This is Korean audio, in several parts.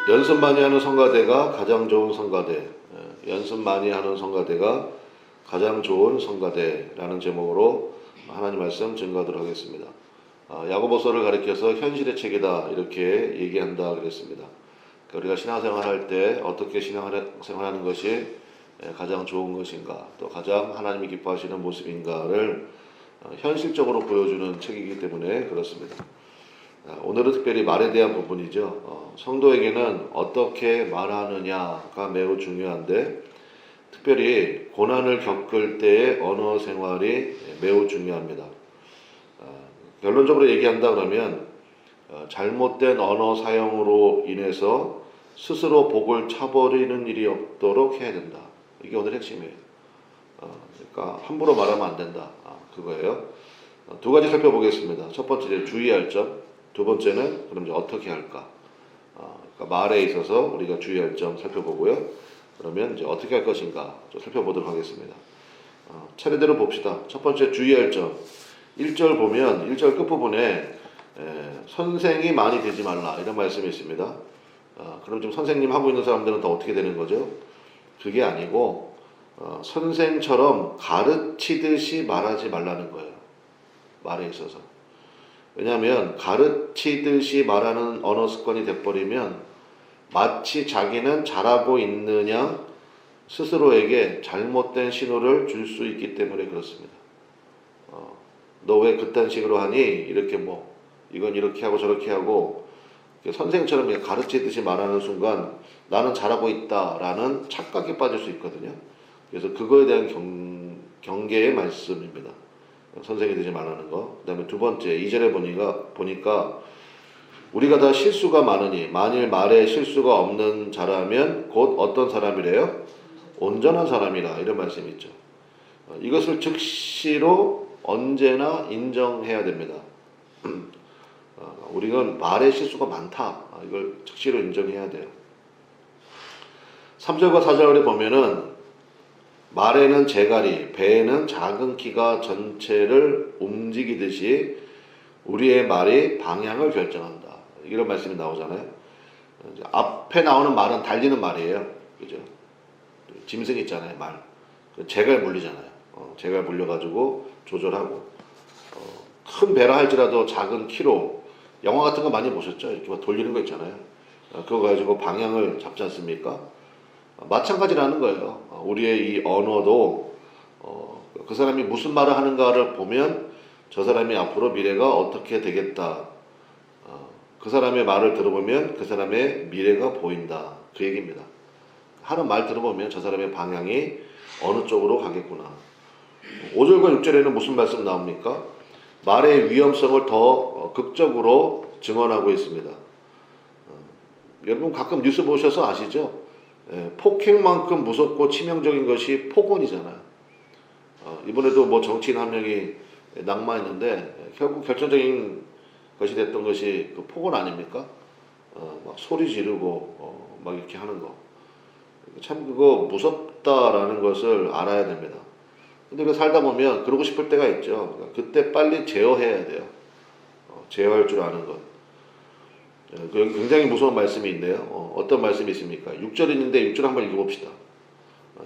연습 많이 하는 성가대가 가장 좋은 성가대, 연습 많이 하는 성가대가 가장 좋은 성가대라는 제목으로 하나님 말씀 증거하도록 하겠습니다. 야고보서를 가리켜서 현실의 책이다 이렇게 얘기한다 그랬습니다. 우리가 신앙생활 할 때 어떻게 신앙생활하는 것이 가장 좋은 것인가, 또 가장 하나님이 기뻐하시는 모습인가를 현실적으로 보여주는 책이기 때문에 그렇습니다. 오늘은 특별히 말에 대한 부분이죠. 성도에게는 어떻게 말하느냐가 매우 중요한데, 특별히 고난을 겪을 때의 언어 생활이 매우 중요합니다. 결론적으로 얘기한다 그러면 잘못된 언어 사용으로 인해서 스스로 복을 차버리는 일이 없도록 해야 된다. 이게 오늘 핵심이에요. 그러니까 함부로 말하면 안 된다. 그거예요. 두 가지 살펴보겠습니다. 첫 번째 주의할 점, 두 번째는 그럼 이제 어떻게 할까? 그러니까 말에 있어서 우리가 주의할 점 살펴보고요. 그러면 이제 어떻게 할 것인가 좀 살펴보도록 하겠습니다. 차례대로 봅시다. 첫 번째 주의할 점. 1절 보면 1절 끝부분에 선생이 많이 되지 말라 이런 말씀이 있습니다. 그럼 지금 선생님 하고 있는 사람들은 더 어떻게 되는 거죠? 그게 아니고 선생처럼 가르치듯이 말하지 말라는 거예요. 말에 있어서. 왜냐하면 가르치듯이 말하는 언어 습관이 돼버리면 마치 자기는 잘하고 있느냐 스스로에게 잘못된 신호를 줄 수 있기 때문에 그렇습니다. 너 왜 그딴 식으로 하니? 이렇게 뭐 이건 이렇게 하고 저렇게 하고 선생처럼 그냥 가르치듯이 말하는 순간 나는 잘하고 있다라는 착각에 빠질 수 있거든요. 그래서 그거에 대한 경계의 말씀입니다. 선생이 되지 말라는 거. 그 다음에 두 번째 2절에 보니까 우리가 다 실수가 많으니 만일 말에 실수가 없는 자라면 곧 어떤 사람이래요? 온전한 사람이라 이런 말씀이 있죠. 이것을 즉시로 언제나 인정해야 됩니다. 우리는 말에 실수가 많다. 이걸 즉시로 인정해야 돼요. 3절과 4절에 보면은 말에는 재갈이, 배에는 작은 키가 전체를 움직이듯이 우리의 말이 방향을 결정한다. 이런 말씀이 나오잖아요. 앞에 나오는 말은 달리는 말이에요. 그죠? 짐승 있잖아요, 말. 재갈 물리잖아요. 재갈 물려가지고 조절하고. 큰 배라 할지라도 작은 키로, 영화 같은 거 많이 보셨죠? 이렇게 막 돌리는 거 있잖아요. 그거 가지고 방향을 잡지 않습니까? 마찬가지라는 거예요. 우리의 이 언어도 그 사람이 무슨 말을 하는가를 보면 저 사람이 앞으로 미래가 어떻게 되겠다. 그 사람의 말을 들어보면 그 사람의 미래가 보인다. 그 얘기입니다. 하는 말 들어보면 저 사람의 방향이 어느 쪽으로 가겠구나. 5절과 6절에는 무슨 말씀 나옵니까? 말의 위험성을 더 극적으로 증언하고 있습니다. 여러분 가끔 뉴스 보셔서 아시죠? 폭행만큼 무섭고 치명적인 것이 폭언이잖아요. 이번에도 뭐 정치인 한 명이 낙마했는데 결국 결정적인 것이 됐던 것이 그 폭언 아닙니까? 막 소리 지르고 막 이렇게 하는 거. 참 그거 무섭다라는 것을 알아야 됩니다. 근데 그 살다 보면 그러고 싶을 때가 있죠. 그러니까 그때 빨리 제어해야 돼요. 제어할 줄 아는 것. 여기 굉장히 무서운 말씀이 있네요. 어떤 말씀이 있습니까? 6절인데 6절 한번 읽어봅시다.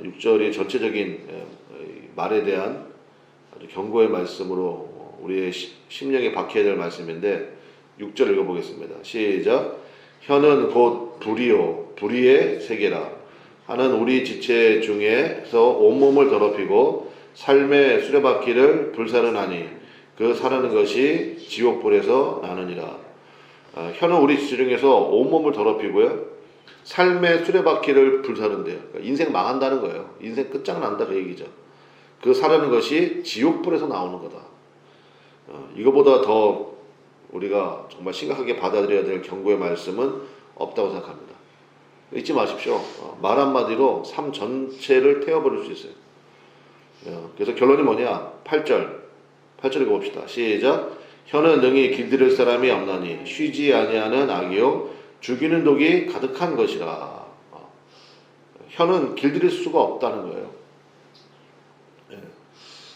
6절이 전체적인 말에 대한 아주 경고의 말씀으로 우리의 심령에 박혀야 될 말씀인데 6절 읽어보겠습니다. 시작. 혀는 곧 불이요 불의의 세계라 하는 우리 지체 중에서 온몸을 더럽히고 삶의 수레바퀴를 불사르나니 그 사르는 것이 지옥불에서 나느니라. 혀는 우리 지체 중에서 온몸을 더럽히고요. 삶의 수레바퀴를 불사른대요. 그러니까 인생 망한다는 거예요. 인생 끝장난다 그 얘기죠. 그 사르는 것이 지옥불에서 나오는 거다. 이거보다 더 우리가 정말 심각하게 받아들여야 될 경고의 말씀은 없다고 생각합니다. 잊지 마십시오. 말 한마디로 삶 전체를 태워버릴 수 있어요. 그래서 결론이 뭐냐? 8절 읽어봅시다. 시작. 혀는 능히 길들일 사람이 없나니 쉬지 아니하는 악이요 죽이는 독이 가득한 것이라. 혀는 길들일 수가 없다는 거예요.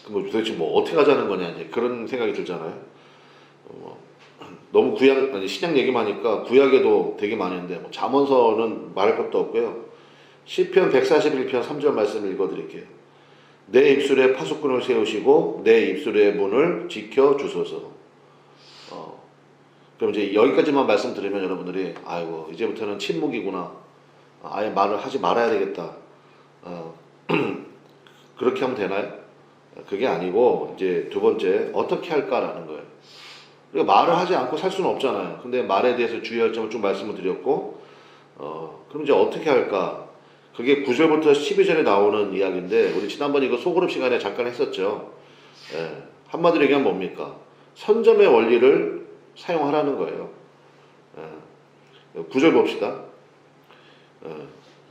그럼 도대체 뭐 어떻게 하자는 거냐 이제 그런 생각이 들잖아요. 너무 구약, 아니 신약 얘기만 하니까 구약에도 되게 많은데 뭐 잠언서는 말할 것도 없고요. 시편 141편 3절 말씀을 읽어드릴게요. 내 입술에 파수꾼을 세우시고 내 입술의 문을 지켜 주소서. 그럼 이제 여기까지만 말씀드리면 여러분들이 아이고 이제부터는 침묵이구나. 아예 말을 하지 말아야 되겠다. 그렇게 하면 되나요? 그게 아니고 이제 두 번째 어떻게 할까라는 거예요. 우리가 말을 하지 않고 살 수는 없잖아요. 근데 말에 대해서 주의할 점을 좀 말씀을 드렸고, 그럼 이제 어떻게 할까? 그게 9절부터 12절에 나오는 이야기인데, 우리 지난번 이거 소그룹 시간에 잠깐 했었죠. 예, 한마디로 얘기하면 뭡니까? 선점의 원리를 사용하라는 거예요. 9절 봅시다.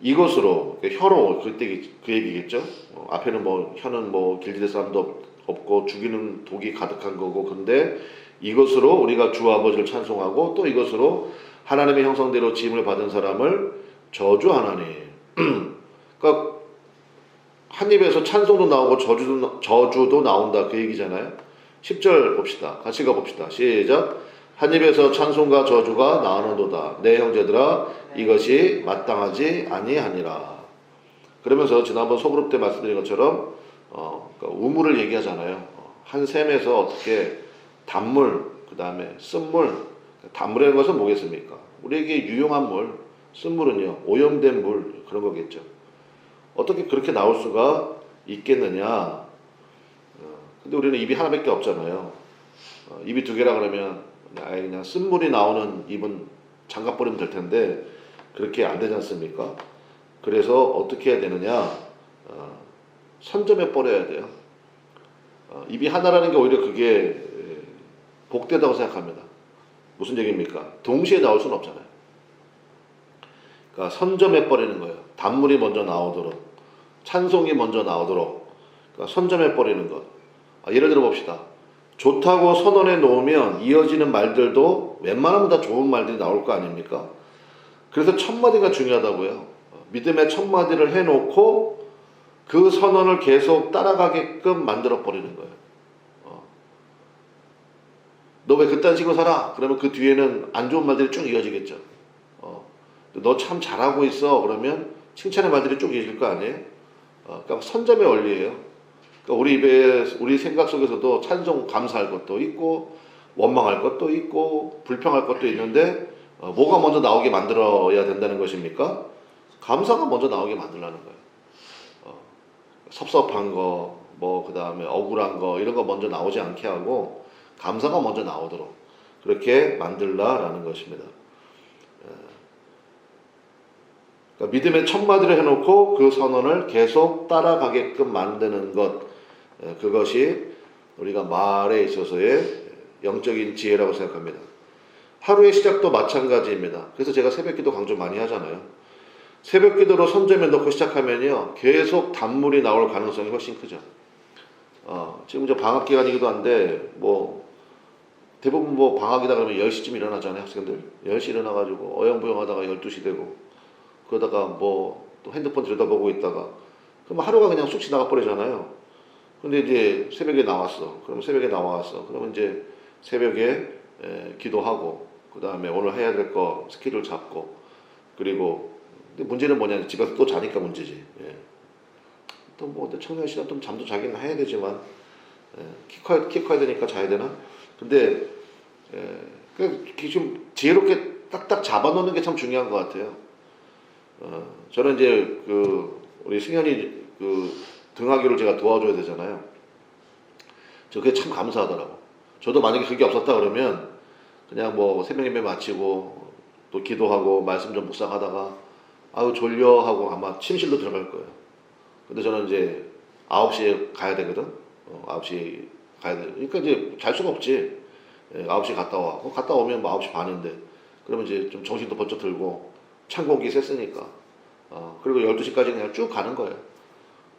이것으로, 혀로, 그때 그 얘기겠죠? 앞에는 뭐, 혀는 뭐, 길들일 사람도 없고, 죽이는 독이 가득한 거고, 근데 이것으로 우리가 주 아버지를 찬송하고, 또 이것으로 하나님의 형상대로 지음을 받은 사람을 저주하나니. 그러니까, 한 입에서 찬송도 나오고, 저주도 나온다. 그 얘기잖아요. 10절 봅시다. 같이 가봅시다. 시작. 한 입에서 찬송과 저주가 나오는도다. 내 형제들아 이것이 마땅하지 아니하니라. 그러면서 지난번 소그룹 때 말씀드린 것처럼 그러니까 우물을 얘기하잖아요. 한 샘에서 어떻게 단물, 그 다음에 쓴물. 단물이라는 것은 뭐겠습니까? 우리에게 유용한 물, 쓴물은요 오염된 물 그런 거겠죠. 어떻게 그렇게 나올 수가 있겠느냐? 근데 우리는 입이 하나밖에 없잖아요. 입이 두 개라 그러면 아예 그냥 쓴물이 나오는 입은 장갑버리면 될 텐데 그렇게 안 되지 않습니까? 그래서 어떻게 해야 되느냐? 선점해 버려야 돼요. 입이 하나라는 게 오히려 그게 복되다고 생각합니다. 무슨 얘기입니까? 동시에 나올 수는 없잖아요. 그러니까 선점해 버리는 거예요. 단물이 먼저 나오도록, 찬송이 먼저 나오도록, 그러니까 선점해 버리는 것. 예를 들어 봅시다. 좋다고 선언해 놓으면 이어지는 말들도 웬만하면 다 좋은 말들이 나올 거 아닙니까? 그래서 첫 마디가 중요하다고요. 믿음의 첫 마디를 해놓고 그 선언을 계속 따라가게끔 만들어 버리는 거예요. 너 왜 그딴 식으로 살아? 그러면 그 뒤에는 안 좋은 말들이 쭉 이어지겠죠. 너 참 잘하고 있어. 그러면 칭찬의 말들이 쭉 이어질 거 아니에요? 그러니까 선점의 원리예요. 그러니까 우리 입에, 우리 생각 속에서도 찬송 감사할 것도 있고 원망할 것도 있고 불평할 것도 있는데 뭐가 먼저 나오게 만들어야 된다는 것입니까? 감사가 먼저 나오게 만들라는 거예요. 섭섭한 거, 뭐 그 다음에 억울한 거 이런 거 먼저 나오지 않게 하고 감사가 먼저 나오도록 그렇게 만들라라는 것입니다. 그러니까 믿음의 첫 마디를 해놓고 그 선언을 계속 따라가게끔 만드는 것, 그것이 우리가 말에 있어서의 영적인 지혜라고 생각합니다. 하루의 시작도 마찬가지입니다. 그래서 제가 새벽기도 강조 많이 하잖아요. 새벽기도로 선점해 놓고 시작하면요 계속 단물이 나올 가능성이 훨씬 크죠. 지금 이제 방학 기간이기도 한데 뭐 대부분 뭐 방학이다 그러면 10시쯤 일어나잖아요. 학생들 10시 일어나가지고 어영부영하다가 12시 되고 그러다가 뭐 또 핸드폰 들여다보고 있다가 그럼 하루가 그냥 쑥 지나가 버리잖아요. 근데 이제 새벽에 나왔어. 그럼 새벽에 나왔어. 그러면 이제 새벽에 기도하고 그 다음에 오늘 해야 될 거 스케줄 잡고 그리고 근데 문제는 뭐냐 집에서 또 자니까 문제지. 또 뭐 청년 시간 좀 잠도 자기는 해야 되지만 키 커야 되니까 자야 되나? 근데 좀 지혜롭게 딱딱 잡아놓는 게 참 중요한 것 같아요. 저는 이제 우리 승현이 등하교를 제가 도와줘야 되잖아요. 저 그게 참 감사하더라고. 저도 만약에 그게 없었다 그러면 그냥 뭐 새벽 예배 마치고 또 기도하고 말씀 좀 묵상하다가 아유 졸려 하고 아마 침실로 들어갈 거예요. 근데 저는 이제 9시에 가야 되거든. 9시에 가야 돼. 그러니까 이제 잘 수가 없지. 9시에 갔다 와. 갔다 오면 뭐 9시 반인데 그러면 이제 좀 정신도 번쩍 들고 찬 공기 쐈으니까 그리고 12시까지 그냥 쭉 가는 거예요.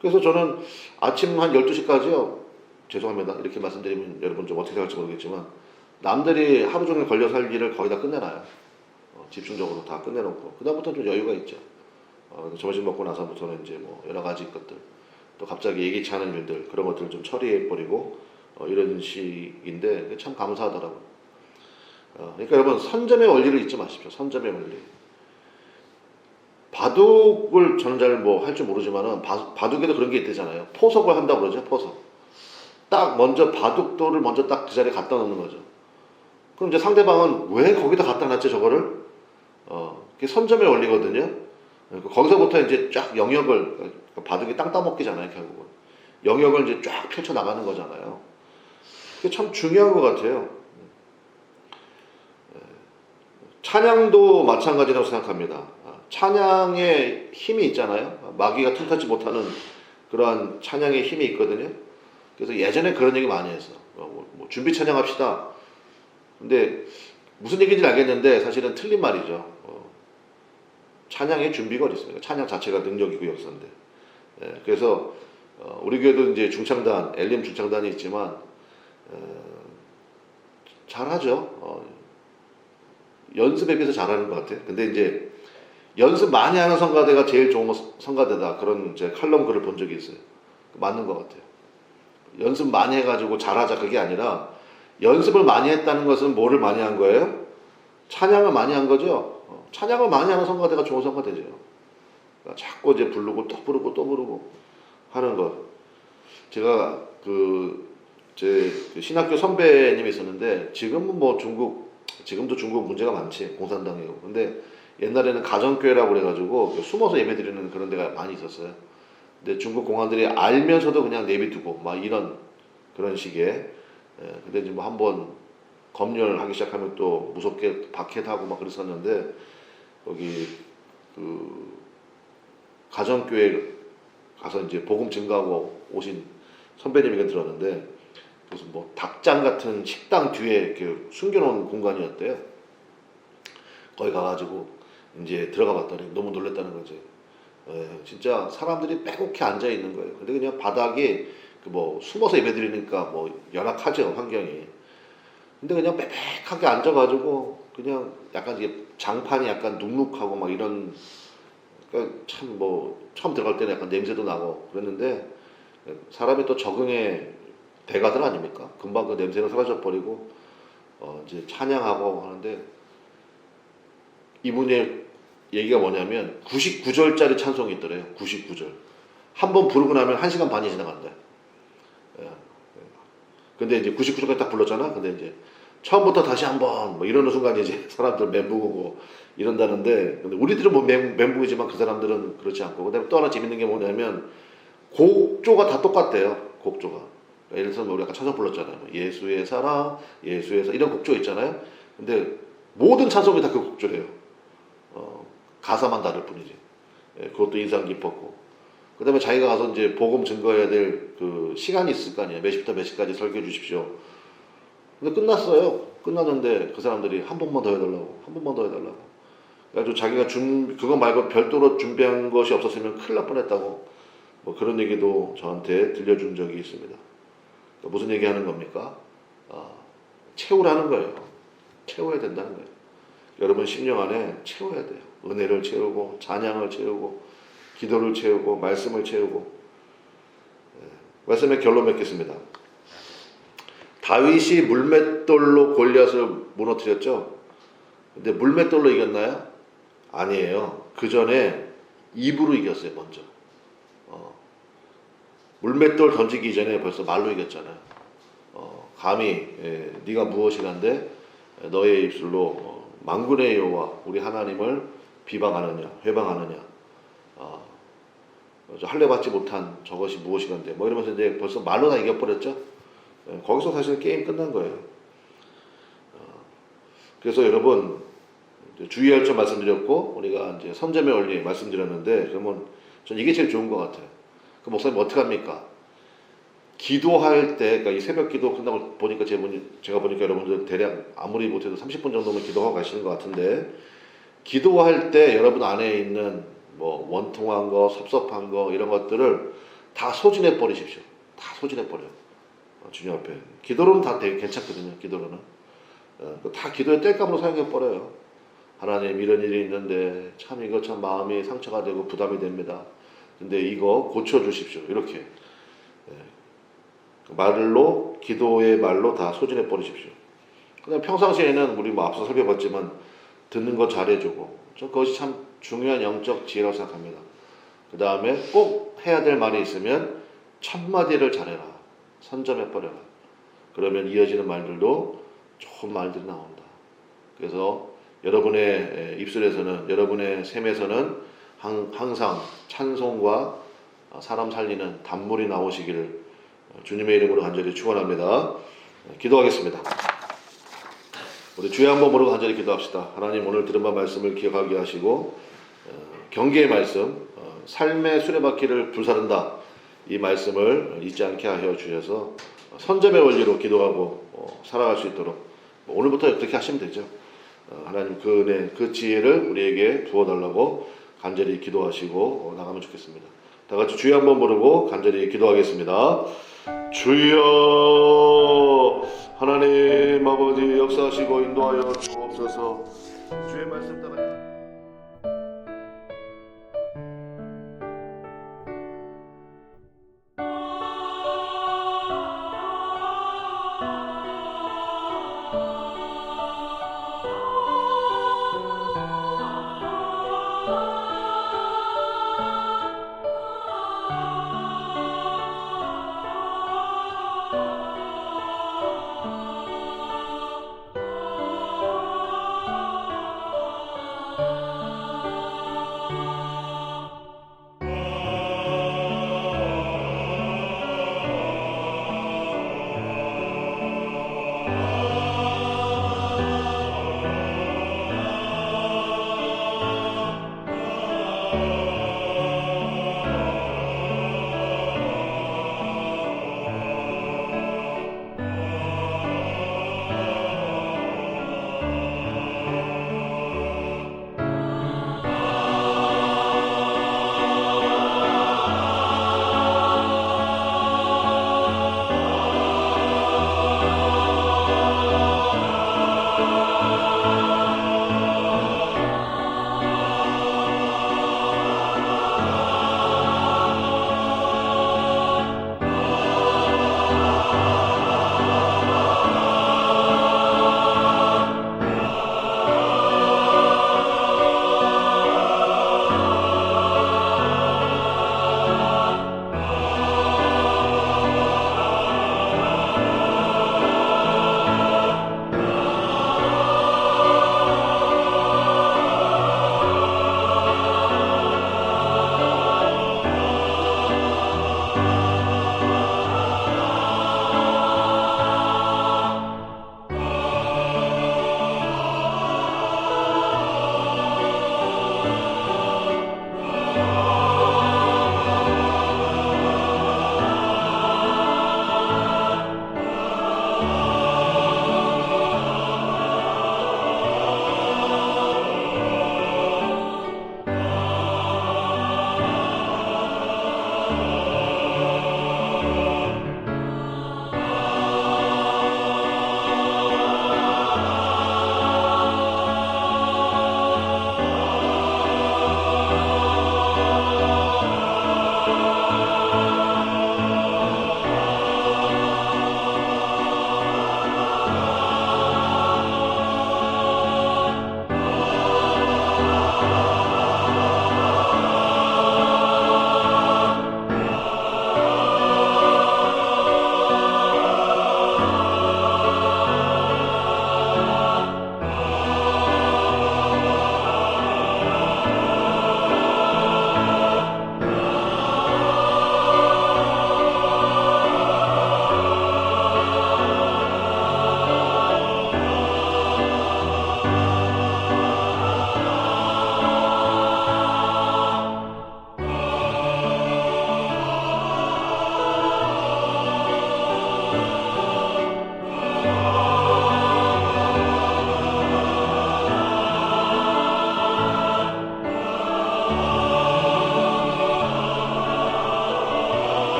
그래서 저는 아침 한 12시까지요 죄송합니다 이렇게 말씀드리면 여러분 좀 어떻게 생각할지 모르겠지만 남들이 하루 종일 걸려서 할 일을 거의 다 끝내놔요. 집중적으로 다 끝내놓고 그 다음부터는 좀 여유가 있죠. 점심 먹고 나서부터는 이제 뭐 여러 가지 것들 또 갑자기 예기치 않은 일들 그런 것들을 좀 처리해버리고 이런 식인데 참 감사하더라고요. 그러니까 여러분 선점의 원리를 잊지 마십시오. 선점의 원리. 바둑을 저는 잘 뭐 할 줄 모르지만은 바둑에도 그런 게 있대잖아요. 포석을 한다고 그러죠. 포석. 딱 먼저 바둑돌을 먼저 딱 그 자리에 갖다 놓는 거죠. 그럼 이제 상대방은 왜 거기다 갖다 놨지 저거를? 그게 선점의 원리거든요. 거기서부터 이제 쫙 영역을 바둑이 땅 따먹기잖아요. 결국은 영역을 이제 쫙 펼쳐 나가는 거잖아요. 그게 참 중요한 것 같아요. 찬양도 마찬가지라고 생각합니다. 찬양의 힘이 있잖아요. 마귀가 틈타지 못하는 그러한 찬양의 힘이 있거든요. 그래서 예전에 그런 얘기 많이 했어. 뭐 준비 찬양합시다. 근데 무슨 얘기인지 알겠는데 사실은 틀린 말이죠. 찬양의 준비가 어디 있습니까? 찬양 자체가 능력이고 역사인데. 그래서 우리 교회도 이제 중창단, 엘림 중창단이 있지만 잘하죠. 연습에 비해서 잘하는 것 같아요. 근데 이제 연습 많이 하는 성가대가 제일 좋은 성가대다. 그런 이제 칼럼 글을 본 적이 있어요. 맞는 것 같아요. 연습 많이 해가지고 잘하자 그게 아니라 연습을 많이 했다는 것은 뭐를 많이 한 거예요? 찬양을 많이 한 거죠. 찬양을 많이 하는 성가대가 좋은 성가대죠. 그러니까 자꾸 이제 부르고 또 부르고 또 부르고 하는 것. 제가 제 신학교 선배님이 있었는데 지금은 뭐 지금도 중국 문제가 많지 공산당이고. 근데 옛날에는 가정교회라고 그래가지고 숨어서 예배드리는 그런 데가 많이 있었어요. 근데 중국 공안들이 알면서도 그냥 내비두고 막 이런 그런 식의. 근데 이제 뭐 한번 검열하기 시작하면 또 무섭게 박해하고 막 그랬었는데 거기 가정교회 가서 이제 복음 증거하고 오신 선배님에게 들었는데 무슨 뭐 닭장 같은 식당 뒤에 이렇게 숨겨놓은 공간이었대요. 거기 가가지고 이제 들어가 봤더니 너무 놀랬다는 거지. 진짜 사람들이 빼곡히 앉아 있는 거예요. 근데 그냥 바닥이 뭐 숨어서 예배드리니까 뭐 열악하죠 환경이. 근데 그냥 빽빽하게 앉아가지고 그냥 약간 이게 장판이 약간 눅눅하고 막 이런. 그러니까 참 뭐 처음 들어갈 때는 약간 냄새도 나고 그랬는데 사람이 또 적응의 대가들 아닙니까? 금방 그 냄새는 사라져 버리고 이제 찬양하고 하는데 이분의 얘기가 뭐냐면 99절짜리 찬송이 있더래요. 99절. 한 번 부르고 나면 1시간 반이 지나간다. 근데 이제 99절까지 딱 불렀잖아. 근데 이제 처음부터 다시 한번 뭐 이러는 순간 이제 사람들 멘붕이고 이런다는데 근데 우리들은 뭐 멘붕이지만 그 사람들은 그렇지 않고 그다음에 또 하나 재밌는 게 뭐냐면 곡조가 다 똑같대요. 곡조가. 그러니까 예를 들어서 우리 아까 찬송 불렀잖아요. 예수의 사랑, 예수의 사랑 이런 곡조 있잖아요. 근데 모든 찬송이 다 그 곡조래요. 가사만 다를 뿐이지. 그것도 인상 깊었고. 그 다음에 자기가 가서 이제 복음 증거해야 될 그 시간이 있을 거 아니에요. 몇 시부터 몇 시까지 설교해 주십시오. 근데 끝났어요. 끝났는데 그 사람들이 한 번만 더 해달라고. 한 번만 더 해달라고. 그래가지고 자기가 그거 말고 별도로 준비한 것이 없었으면 큰일 날 뻔했다고. 뭐 그런 얘기도 저한테 들려준 적이 있습니다. 그러니까 무슨 얘기 하는 겁니까? 채우라는 거예요. 채워야 된다는 거예요. 여러분 심령 안에 채워야 돼요. 은혜를 채우고 찬양을 채우고 기도를 채우고 말씀을 채우고. 말씀의 결론 맺겠습니다. 다윗이 물맷돌로 골리앗을 무너뜨렸죠. 근데 물맷돌로 이겼나요? 아니에요. 그 전에 입으로 이겼어요. 먼저. 물맷돌 던지기 이전에 벌써 말로 이겼잖아요. 감히 네가 무엇이란데 너의 입술로 만군의 여호와 우리 하나님을 비방하느냐 회방하느냐 할례 받지 못한 저것이 무엇이간데 뭐 이러면서 이제 벌써 말로 다 이겨버렸죠. 거기서 사실 게임 끝난 거예요. 그래서 여러분 주의할 점 말씀드렸고 우리가 이제 선점의 원리 말씀드렸는데 그러면 전 이게 제일 좋은 것 같아요. 그 목사님 어떻게 합니까? 기도할 때, 그러니까 이 새벽 기도 끝나고 보니까 제가 보니까 여러분들 대략 아무리 못해도 30분 정도면 기도하고 가시는 것 같은데 기도할 때 여러분 안에 있는 뭐 원통한 거, 섭섭한 거 이런 것들을 다 소진해 버리십시오. 다 소진해 버려요. 주님 앞에. 기도로는 다 되게 괜찮거든요. 기도로는. 다 기도의 땔감으로 사용해 버려요. 하나님 이런 일이 있는데 참 이거 참 마음이 상처가 되고 부담이 됩니다. 근데 이거 고쳐주십시오. 이렇게. 말로 기도의 말로 다 소진해 버리십시오. 그다음 평상시에는 우리 뭐 앞서 살펴봤지만 듣는 거 잘해주고, 저 그것이 참 중요한 영적 지혜라고 생각합니다. 그 다음에 꼭 해야 될 말이 있으면 첫 마디를 잘해라, 선점해 버려라. 그러면 이어지는 말들도 좋은 말들이 나온다. 그래서 여러분의 입술에서는, 여러분의 샘에서는 항상 찬송과 사람 살리는 단물이 나오시기를 주님의 이름으로 간절히 축원합니다. 기도하겠습니다. 우리 주의 한 번으로 간절히 기도합시다. 하나님, 오늘 들은 바 말씀을 기억하게 하시고 경계의 말씀, 삶의 수레바퀴를 불사른다, 이 말씀을 잊지 않게 하여 주셔서 선점의 원리로 기도하고 살아갈 수 있도록 오늘부터 그렇게 하시면 되죠. 하나님 그 은혜, 그 지혜를 우리에게 부어달라고 간절히 기도하시고 나가면 좋겠습니다. 다 같이 주여 한번 부르고 간절히 기도하겠습니다. 주여, 하나님 아버지 역사하시고 인도하여 주옵소서. 주의 말씀 따라